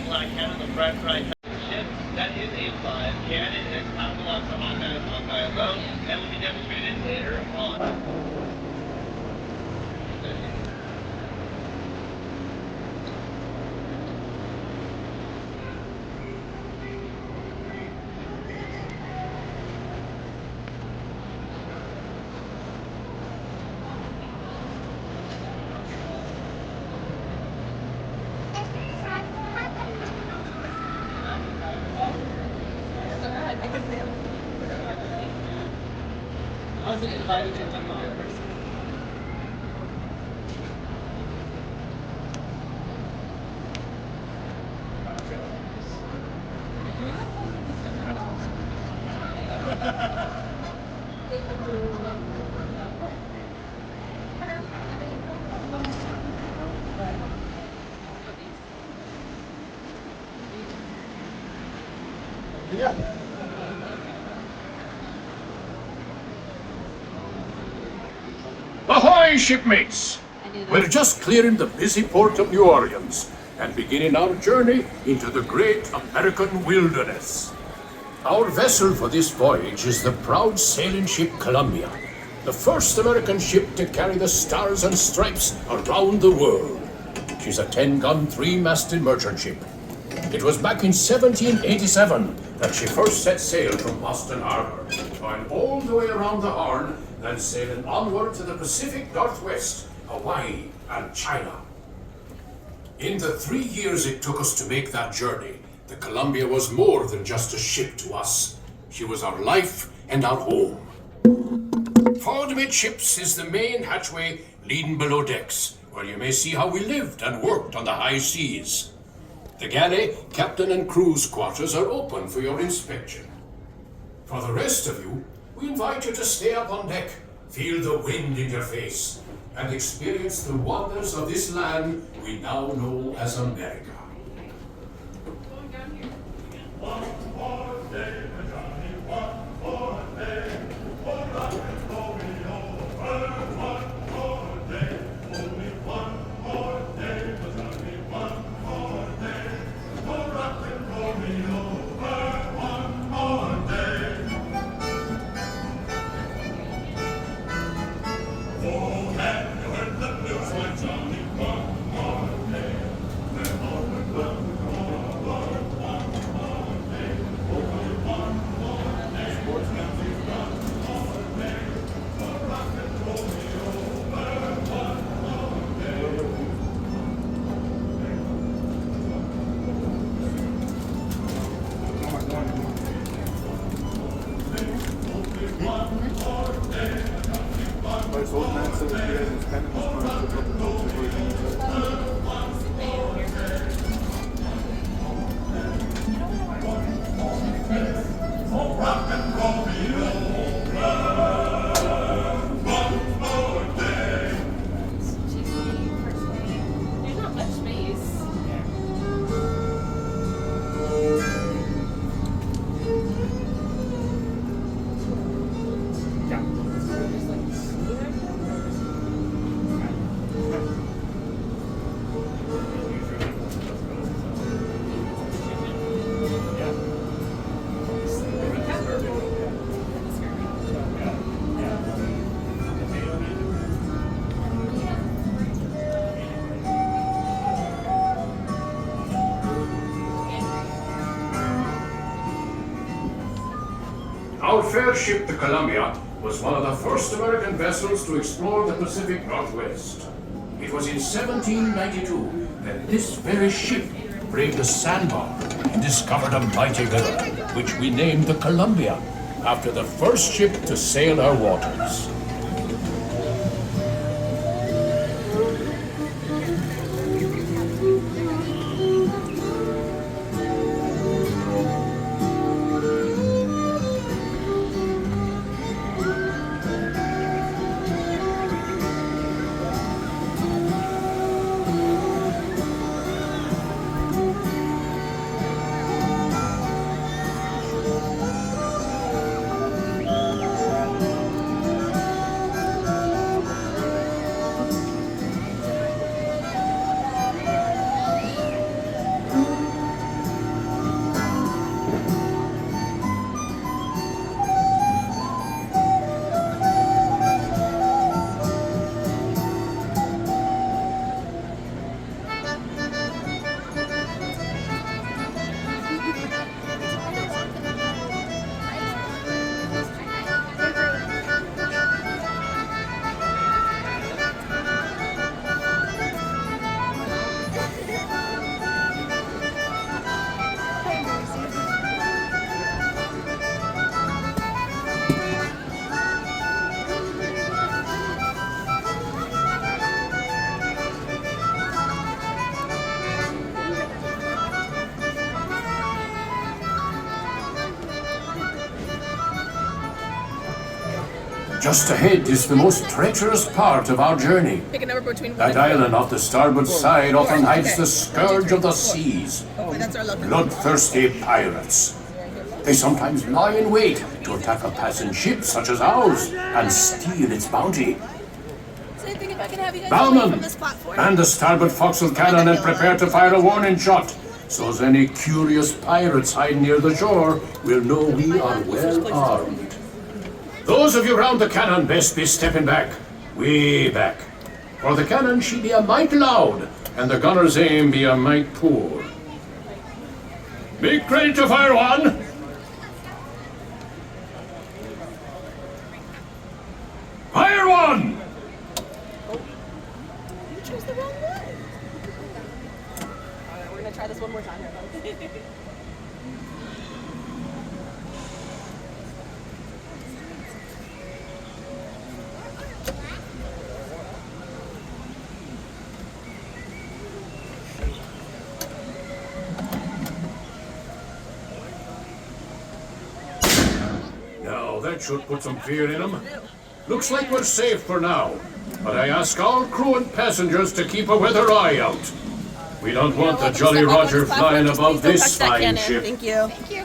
Black cannon, the front right ship. That is a live cannon. It's powerful on the Hawkeye alone, and will be demonstrated later on. I was invited to one more person. Yeah. Ahoy, shipmates! We're just clearing the busy port of New Orleans and beginning our journey into the great American wilderness. Our vessel for this voyage is the proud sailing ship Columbia, the first American ship to carry the stars and stripes around the world. She's a 10-gun, 3-masted merchant ship. It was back in 1787 that she first set sail from Boston Harbor, going all the way around the Horn, then sailing onward to the Pacific Northwest, Hawaii, and China. In the 3 years it took us to make that journey, the Columbia was more than just a ship to us. She was our life and our home. Forward amidships is the main hatchway leading below decks, where you may see how we lived and worked on the high seas. The galley, captain and crew's quarters are open for your inspection. For the rest of you, we invite you to stay up on deck, feel the wind in your face, and experience the wonders of this land we now know as America. One more day, Johnny, one more day. Oh, rock and roll me over. One more day, only one more day, Johnny, one more day. Oh, rock and roll me over. One more day. Oh, have you heard the news, my Johnny? One more day. We're only one more day. Only one more day. Sports country, one more day. Oh, rock and roll me over. One more day. Only one more day. Weil so meinst du, dass wir jetzt keine Oh, rock and roll me over. One more day. There's not much space. Our fair ship, the Columbia, was one of the first American vessels to explore the Pacific Northwest. It was in 1792 that this very ship braved a sandbar and discovered a mighty river, which we named the Columbia, after the first ship to sail our waters. Just ahead is the most treacherous part of our journey. Pick a number between That island off the starboard side often hides the scourge of the seas. That's our lucky. Bloodthirsty pirates. They sometimes lie in wait to attack a passing ship such as ours and steal its bounty. So I think if I can have you guys away Bowman, from this platform. man the starboard forecastle cannon and prepare to fire a warning shot, so as any curious pirates hide near the shore will know we are well armed. Those of you round the cannon best be stepping back, way back. For the cannon she be a mite loud, and the gunner's aim be a mite poor. Make ready to fire one! Fire one! You chose the wrong one. Alright, we're gonna try this one more time here, folks. Now that should put some fear in them. Looks like we're safe for now, but I ask all crew and passengers to keep a weather eye out. We don't want the Jolly Roger flying above this fine ship. Thank you. Thank you.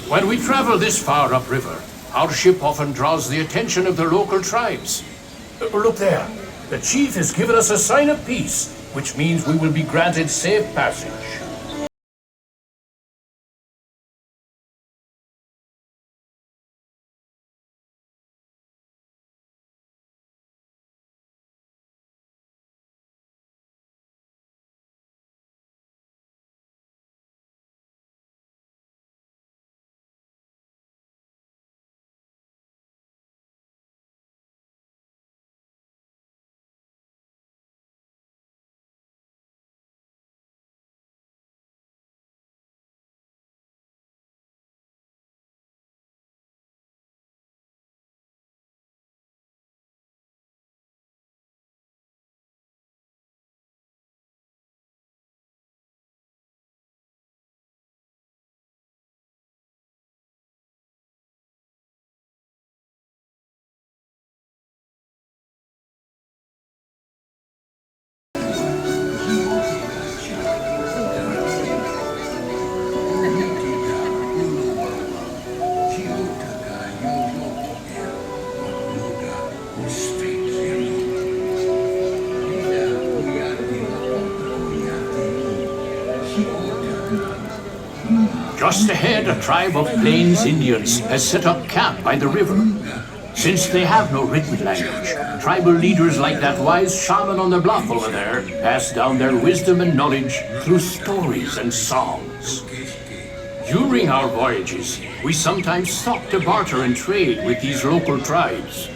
When we travel this far upriver, our ship often draws the attention of the local tribes. Look there. The chief has given us a sign of peace, which means we will be granted safe passage. Just ahead, a tribe of Plains Indians has set up camp by the river. Since they have no written language, tribal leaders like that wise shaman on the bluff over there pass down their wisdom and knowledge through stories and songs. During our voyages, we sometimes stop to barter and trade with these local tribes.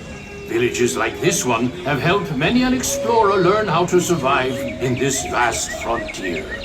Villages like this one have helped many an explorer learn how to survive in this vast frontier.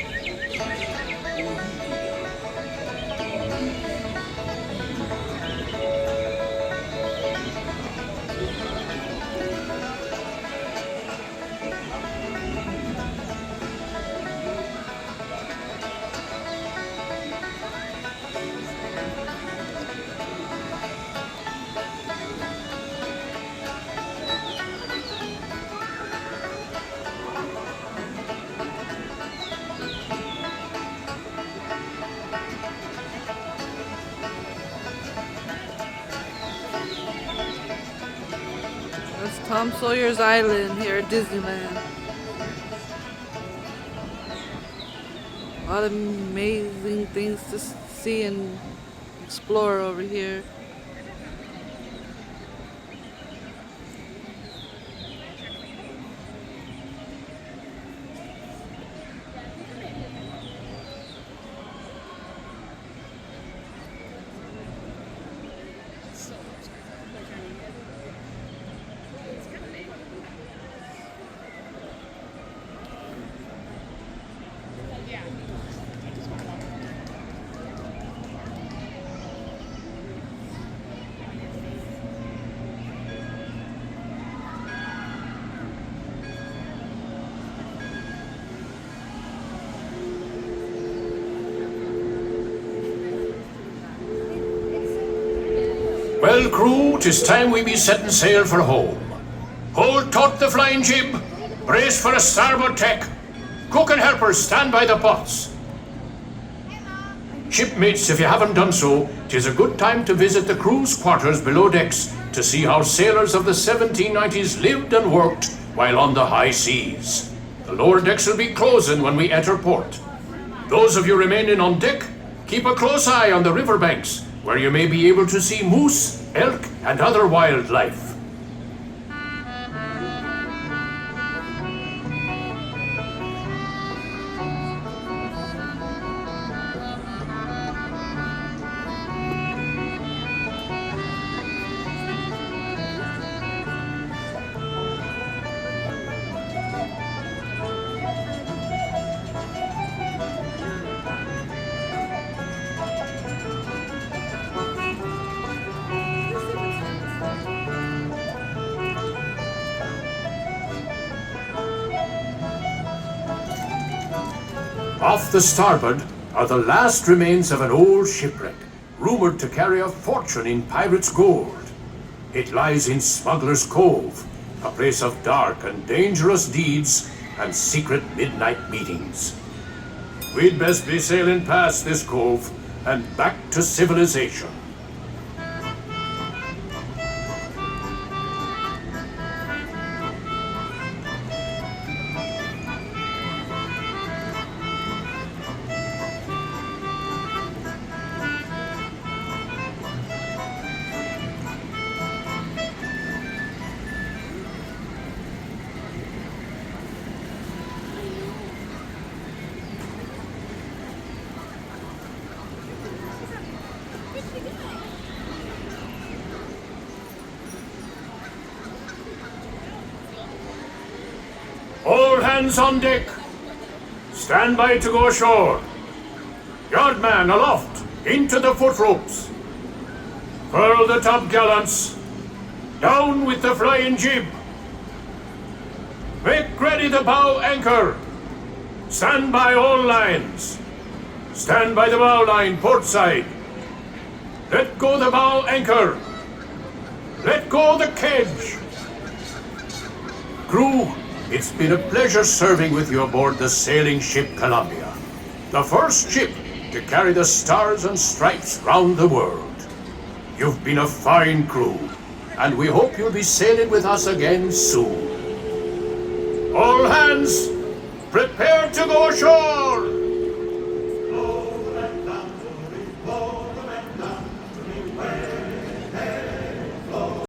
That's Tom Sawyer's Island here at Disneyland. A lot of amazing things to see and explore over here. Well, crew, 'tis time we be setting sail for home. Hold taut the flying jib, brace for a starboard tack. Cook and helpers stand by the pots. Shipmates, if you haven't done so, 'tis a good time to visit the crew's quarters below decks to see how sailors of the 1790s lived and worked while on the high seas. The lower decks will be closing when we enter port. Those of you remaining on deck, keep a close eye on the riverbanks, where you may be able to see moose, elk, and other wildlife. Off the starboard are the last remains of an old shipwreck, rumored to carry a fortune in pirates' gold. It lies in Smuggler's Cove, a place of dark and dangerous deeds and secret midnight meetings. We'd best be sailing past this cove and back to civilization. All hands on deck. Stand by to go ashore. Yardman aloft, into the foot ropes. Furl the topgallants. Down with the flying jib. Make ready the bow anchor. Stand by all lines. Stand by the bow line, port side. Let go the bow anchor. Let go the kedge. Crew, it's been a pleasure serving with you aboard the sailing ship Columbia, the first ship to carry the stars and stripes round the world. You've been a fine crew, and we hope you'll be sailing with us again soon. All hands, prepare to go ashore!